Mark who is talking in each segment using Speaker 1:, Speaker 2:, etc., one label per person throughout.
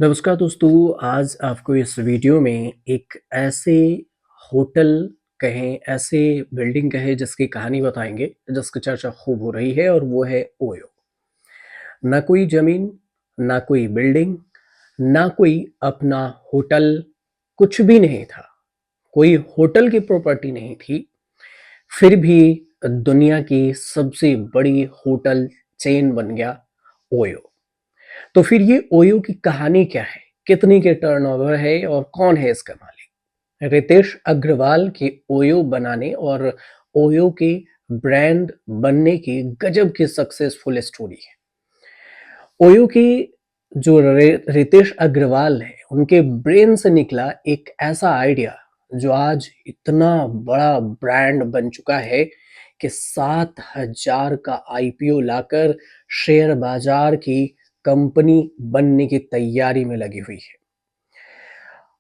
Speaker 1: नमस्कार दोस्तों, आज आपको इस वीडियो में एक ऐसे होटल कहें, ऐसे बिल्डिंग कहें जिसकी कहानी बताएँगे, जिसकी चर्चा खूब हो रही है और वो है ओयो। ना कोई ज़मीन, ना कोई बिल्डिंग, ना कोई अपना होटल, कुछ भी नहीं था। कोई होटल की प्रॉपर्टी नहीं थी, फिर भी दुनिया की सबसे बड़ी होटल चेन बन गया ओयो। तो फिर ये ओयो की कहानी क्या है? कितनी के टर्नओवर है और कौन है इसका मालिक? रितेश अग्रवाल की ओयो बनाने और ओयो की ब्रांड बनने की गजब की सक्सेसफुल स्टोरी है। ओयो की जो रितेश अग्रवाल है, उनके ब्रेन से निकला एक ऐसा आइडिया जो आज इतना बड़ा ब्रांड बन चुका है कि 7,000 का आईपीओ लाकर शेयर बाजार की कंपनी बनने की तैयारी में लगी हुई है।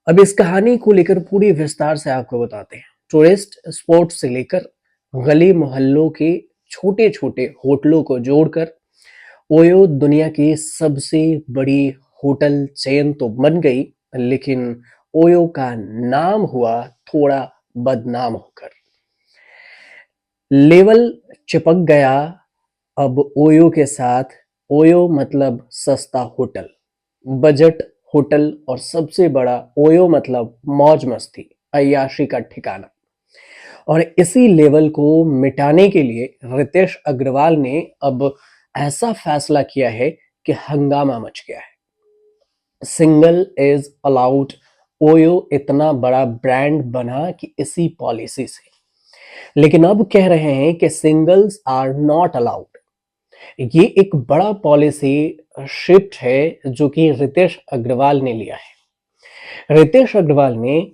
Speaker 1: अब इस कहानी को लेकर पूरी विस्तार से आपको बताते हैं। टूरिस्ट स्पॉट से लेकर गली मोहल्लों के छोटे-छोटे होटलों को जोड़कर ओयो दुनिया की सबसे बड़ी होटल चेन तो बन गई, लेकिन ओयो का नाम हुआ थोड़ा बदनाम होकर। लेवल चिपक गया अब ओयो के साथ। ओयो मतलब सस्ता होटल, बजट होटल और सबसे बड़ा ओयो मतलब मौज मस्ती, अय्याशी का ठिकाना। और इसी लेवल को मिटाने के लिए रितेश अग्रवाल ने अब ऐसा फैसला किया है कि हंगामा मच गया है। Single is allowed. ओयो इतना बड़ा ब्रांड बना कि इसी पॉलिसी से, लेकिन अब कह रहे हैं कि सिंगल्स आर नॉट अलाउड। ये एक बड़ा पॉलिसी शिफ्ट है जो कि रितेश अग्रवाल ने लिया है। रितेश अग्रवाल ने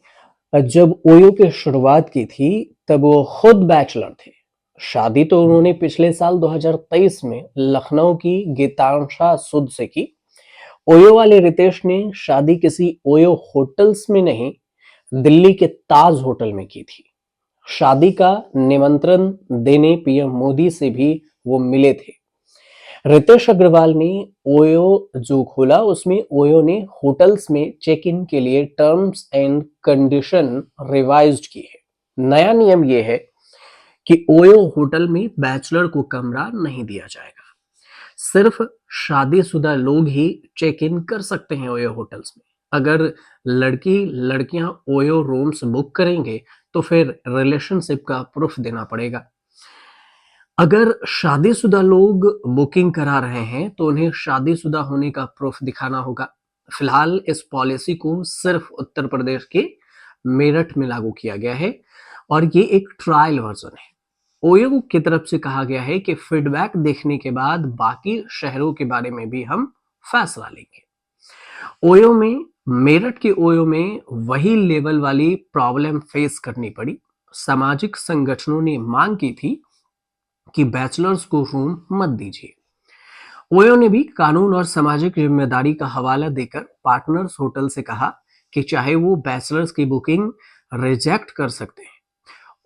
Speaker 1: जब ओयो की शुरुआत की थी, तब वो खुद बैचलर थे। शादी तो उन्होंने पिछले साल 2023 में लखनऊ की गीतांशा सुद से की। ओयो वाले रितेश ने शादी किसी ओयो होटल्स में नहीं, दिल्ली के ताज होटल में की थी। शादी का निमंत्रण देने पीएम मोदी से भी वो मिले थे। रितेश अग्रवाल ने ओयो जो खोला, उसमें ओयो ने होटल्स में चेक इन के लिए टर्म्स एंड कंडीशन रिवाइज्ड की है। नया नियम यह है कि ओयो होटल में बैचलर को कमरा नहीं दिया जाएगा। सिर्फ शादीशुदा लोग ही चेक इन कर सकते हैं ओयो होटल्स में। अगर लड़की लड़कियां ओयो रूम्स बुक करेंगे तो फिर रिलेशनशिप का प्रूफ देना पड़ेगा। अगर शादीशुदा लोग बुकिंग करा रहे हैं तो उन्हें शादीशुदा होने का प्रूफ दिखाना होगा। फिलहाल इस पॉलिसी को सिर्फ उत्तर प्रदेश के मेरठ में लागू किया गया है और ये एक ट्रायल वर्जन है। ओयो की तरफ से कहा गया है कि फीडबैक देखने के बाद बाकी शहरों के बारे में भी हम फैसला लेंगे। ओयो में मेरठ के ओयो में वही लेवल वाली प्रॉब्लम फेस करनी पड़ी। सामाजिक संगठनों ने मांग की थी कि बैचलर्स को रूम मत दीजिए। ओयो ने भी कानून और सामाजिक जिम्मेदारी का हवाला देकर पार्टनर्स होटल से कहा कि चाहे वो बैचलर्स की बुकिंग रिजेक्ट कर सकते हैं।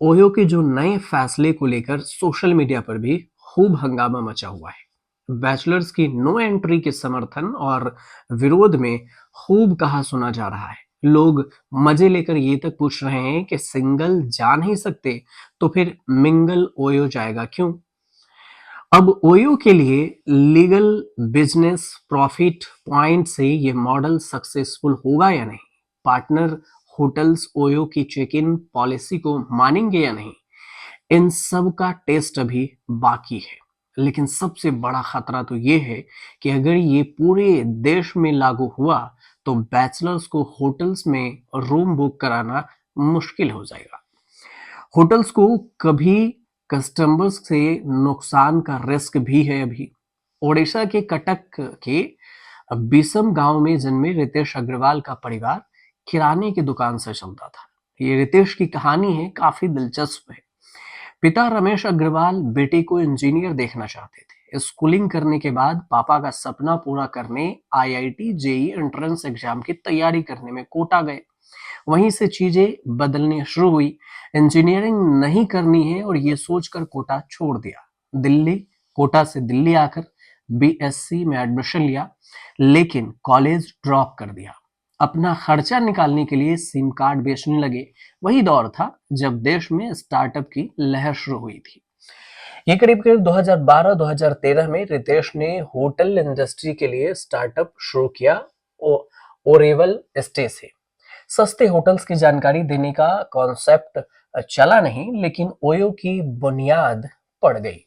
Speaker 1: ओयो के जो नए फैसले को लेकर सोशल मीडिया पर भी खूब हंगामा मचा हुआ है। बैचलर्स की नो एंट्री के समर्थन और विरोध में खूब कहा सुना जा रहा है। लोग मजे लेकर ये तक पूछ रहे हैं कि सिंगल जा नहीं सकते तो फिर मिंगल ओयो जाएगा क्यों? अब ओयो के लिए लीगल बिजनेस प्रॉफिट पॉइंट से ये मॉडल सक्सेसफुल होगा या नहीं, पार्टनर होटल्स ओयो की चेक इन पॉलिसी को मानेंगे या नहीं, इन सब का टेस्ट अभी बाकी है। लेकिन सबसे बड़ा खतरा तो ये है कि अगर ये पूरे देश में लागू हुआ तो बैचलर्स को होटल्स में रूम बुक कराना मुश्किल हो जाएगा। होटल्स को कभी कस्टमर्स से नुकसान का रिस्क भी है। अभी ओडिशा के कटक के बीसम गांव में जन्मे रितेश अग्रवाल का परिवार किराने की दुकान से चलता था। ये रितेश की कहानी है, काफी दिलचस्प है। पिता रमेश अग्रवाल बेटे को इंजीनियर देखना चाहते थे। स्कूलिंग करने के बाद पापा का सपना पूरा करने आईआईटी जेई एंट्रेंस एग्जाम की तैयारी करने में कोटा गए। वहीं से चीजें बदलनी शुरू हुई। इंजीनियरिंग नहीं करनी है और ये सोचकर कोटा छोड़ दिया। दिल्ली कोटा से दिल्ली आकर बीएससी में एडमिशन लिया, लेकिन कॉलेज ड्रॉप कर दिया। अपना खर्चा निकालने के लिए सिम कार्ड बेचने लगे। वही दौर था जब देश में स्टार्टअप की लहर शुरू हुई थी। ये करीब करीब 2012-2013 में रितेश ने होटल इंडस्ट्री के लिए स्टार्टअप शुरू किया, ओरेवल स्टे से। सस्ते होटल्स की जानकारी देने का कॉन्सेप्ट चला नहीं, लेकिन ओयो की बुनियाद पड़ गई।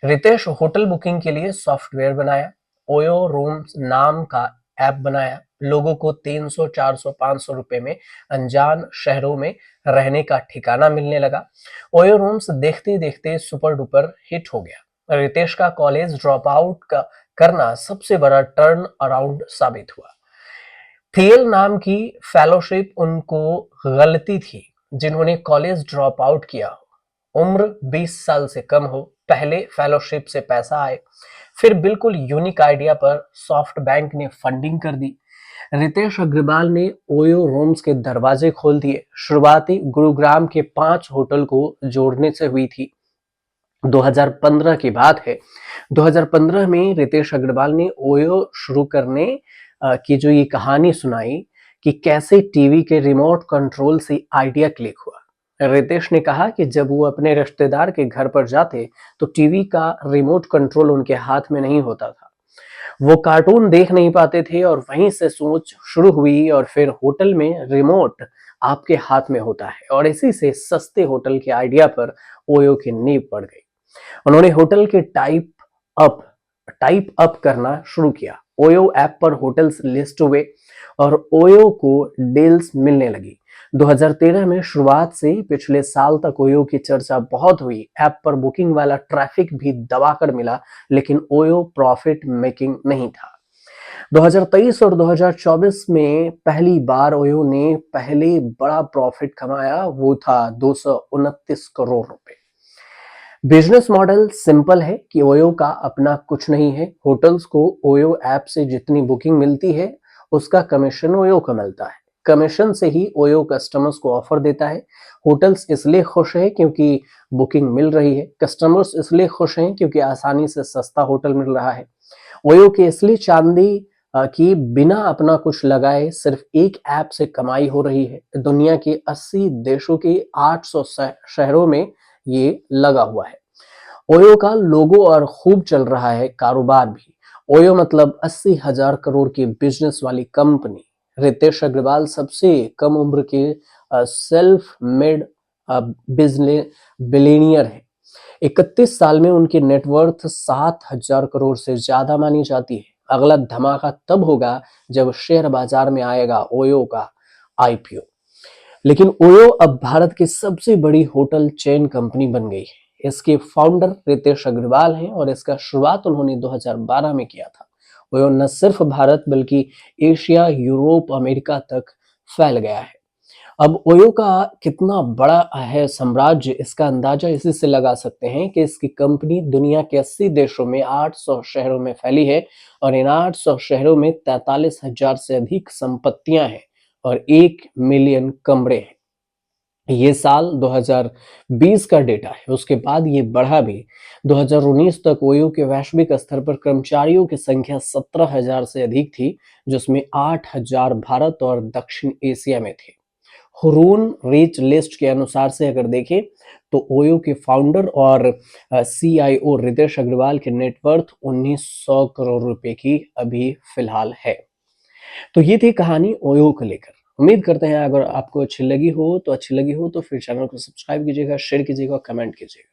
Speaker 1: रितेश होटल बुकिंग के लिए सॉफ्टवेयर बनाया, ओयो रूम्स नाम का ऐप बनाया। लोगों को 300, 400, 500 रुपए में अनजान शहरों में रहने का ठिकाना मिलने लगा। ओयो रूम्स देखते देखते सुपर डुपर हिट हो गया। रितेश का कॉलेज ड्रॉप आउट करना सबसे बड़ा टर्न अराउंड साबित हुआ। थियल नाम की फेलोशिप उनको गलती थी। जिन्होंने कॉलेज ड्रॉप आउट किया हो, उम्र 20 साल से कम हो, पहले फेलोशिप से पैसा आए, फिर बिल्कुल यूनिक आइडिया पर सॉफ्ट बैंक ने फंडिंग कर दी। रितेश अग्रवाल ने ओयो रूम्स के दरवाजे खोल दिए। शुरुआती गुरुग्राम के 5 होटल को जोड़ने से हुई थी। 2015 की बात है। 2015 में रितेश अग्रवाल ने ओयो शुरू करने की जो ये कहानी सुनाई कि कैसे टीवी के रिमोट कंट्रोल से आइडिया क्लिक हुआ। रितेश ने कहा कि जब वो अपने रिश्तेदार के घर पर जाते तो टीवी का रिमोट कंट्रोल उनके हाथ में नहीं होता था। वो कार्टून देख नहीं पाते थे और वहीं से सोच शुरू हुई और फिर होटल में रिमोट आपके हाथ में होता है और इसी से सस्ते होटल के आइडिया पर ओयो की नींव पड़ गई। उन्होंने होटल के टाइप अप करना शुरू किया। ओयो ऐप पर होटल्स लिस्ट हुए और ओयो को डील्स मिलने लगी। 2013 में शुरुआत से पिछले साल तक ओयो की चर्चा बहुत हुई। ऐप पर बुकिंग वाला ट्रैफिक भी दबाकर मिला, लेकिन ओयो प्रॉफिट मेकिंग नहीं था। 2023 और 2024 में पहली बार ओयो ने पहले बड़ा प्रॉफिट कमाया, वो था 229 करोड़ रुपए। बिजनेस मॉडल सिंपल है कि ओयो का अपना कुछ नहीं है। होटल्स को ओयो ऐप से जितनी बुकिंग मिलती है उसका कमीशन ओयो को मिलता है। कमीशन से ही ओयो कस्टमर्स को ऑफर देता है। होटल्स इसलिए खुश है क्योंकि बुकिंग मिल रही है। कस्टमर्स इसलिए खुश हैं क्योंकि आसानी से सस्ता होटल मिल रहा है। ओयो की असली चांदी कि बिना अपना कुछ लगाए सिर्फ एक ऐप से कमाई हो रही है। दुनिया के 80 देशों के 800 शहरों में ये लगा हुआ है। ओयो का लोगो और खूब चल रहा है कारोबार भी। ओयो मतलब 80,000 करोड़ की बिजनेस वाली कंपनी। रितेश अग्रवाल सबसे कम उम्र के सेल्फ मेड बिलियनियर है। 31 साल में उनकी नेटवर्थ 7,000 करोड़ से ज्यादा मानी जाती है। अगला धमाका तब होगा जब शेयर बाजार में आएगा ओयो का आईपीओ। लेकिन ओयो अब भारत की सबसे बड़ी होटल चेन कंपनी बन गई है। इसके फाउंडर रितेश अग्रवाल हैं और इसका शुरुआत उन्होंने 2012 में किया था। ओयो न सिर्फ भारत बल्कि एशिया, यूरोप, अमेरिका तक फैल गया है। अब ओयो का कितना बड़ा है साम्राज्य, इसका अंदाजा इसी से लगा सकते हैं कि इसकी कंपनी दुनिया के 80 देशों में 800 शहरों में फैली है और इन 800 शहरों में 43,000 से अधिक संपत्तियां हैं और 1 मिलियन कमरे हैं। ये साल 2020 का डेटा है। उसके बाद ये बढ़ा भी। 2019 तक ओयो के वैश्विक स्तर पर कर्मचारियों की संख्या 17,000 से अधिक थी, जिसमें 8,000 भारत और दक्षिण एशिया में थे। हुरून रिच लिस्ट के अनुसार से अगर देखें तो ओयो के फाउंडर और सीआईओ रितेश अग्रवाल की नेटवर्थ 1900 करोड़ रुपए की अभी फिलहाल है। तो ये थी कहानी ओयो को लेकर। उम्मीद करते हैं अगर आपको अच्छी लगी हो तो फिर चैनल को सब्सक्राइब कीजिएगा, शेयर कीजिएगा, कमेंट कीजिएगा।